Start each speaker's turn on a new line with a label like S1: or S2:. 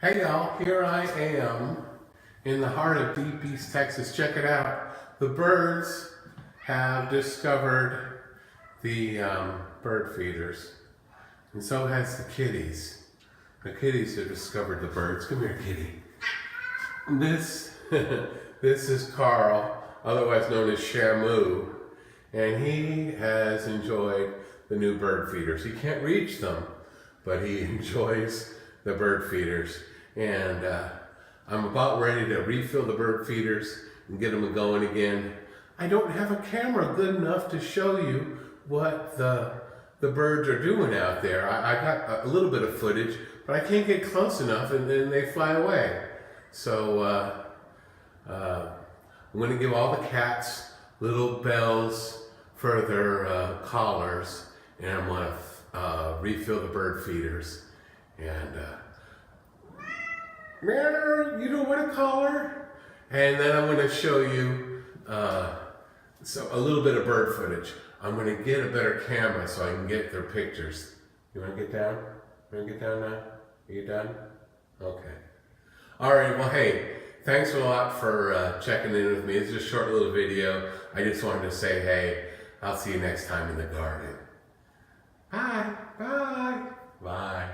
S1: Hey y'all, here I am in the heart of Deep East Texas. Check it out. The birds have discovered the bird feeders, and so has the kitties. The kitties have discovered the birds. Come here, kitty. This, this is Carl, otherwise known as Shamu, and he has enjoyed the new bird feeders. He can't reach them, but he enjoys the bird feeders. And I'm about ready to refill the bird feeders and get them going again. I don't have a camera good enough to show you what the birds are doing out there. I got a little bit of footage, but I can't get close enough, and then they fly away. So I'm going to give all the cats little bells for their collars, and I'm going to refill the bird feeders. And you know what a collar? And then I'm going to show you a little bit of bird footage. I'm going to get a better camera so I can get their pictures. You want to get down? You want to get down now? Are you done? Okay. All right, well, hey, thanks a lot for checking in with me. It's just a short little video. I just wanted to say, hey, I'll see you next time in the garden. Bye. Bye. Bye.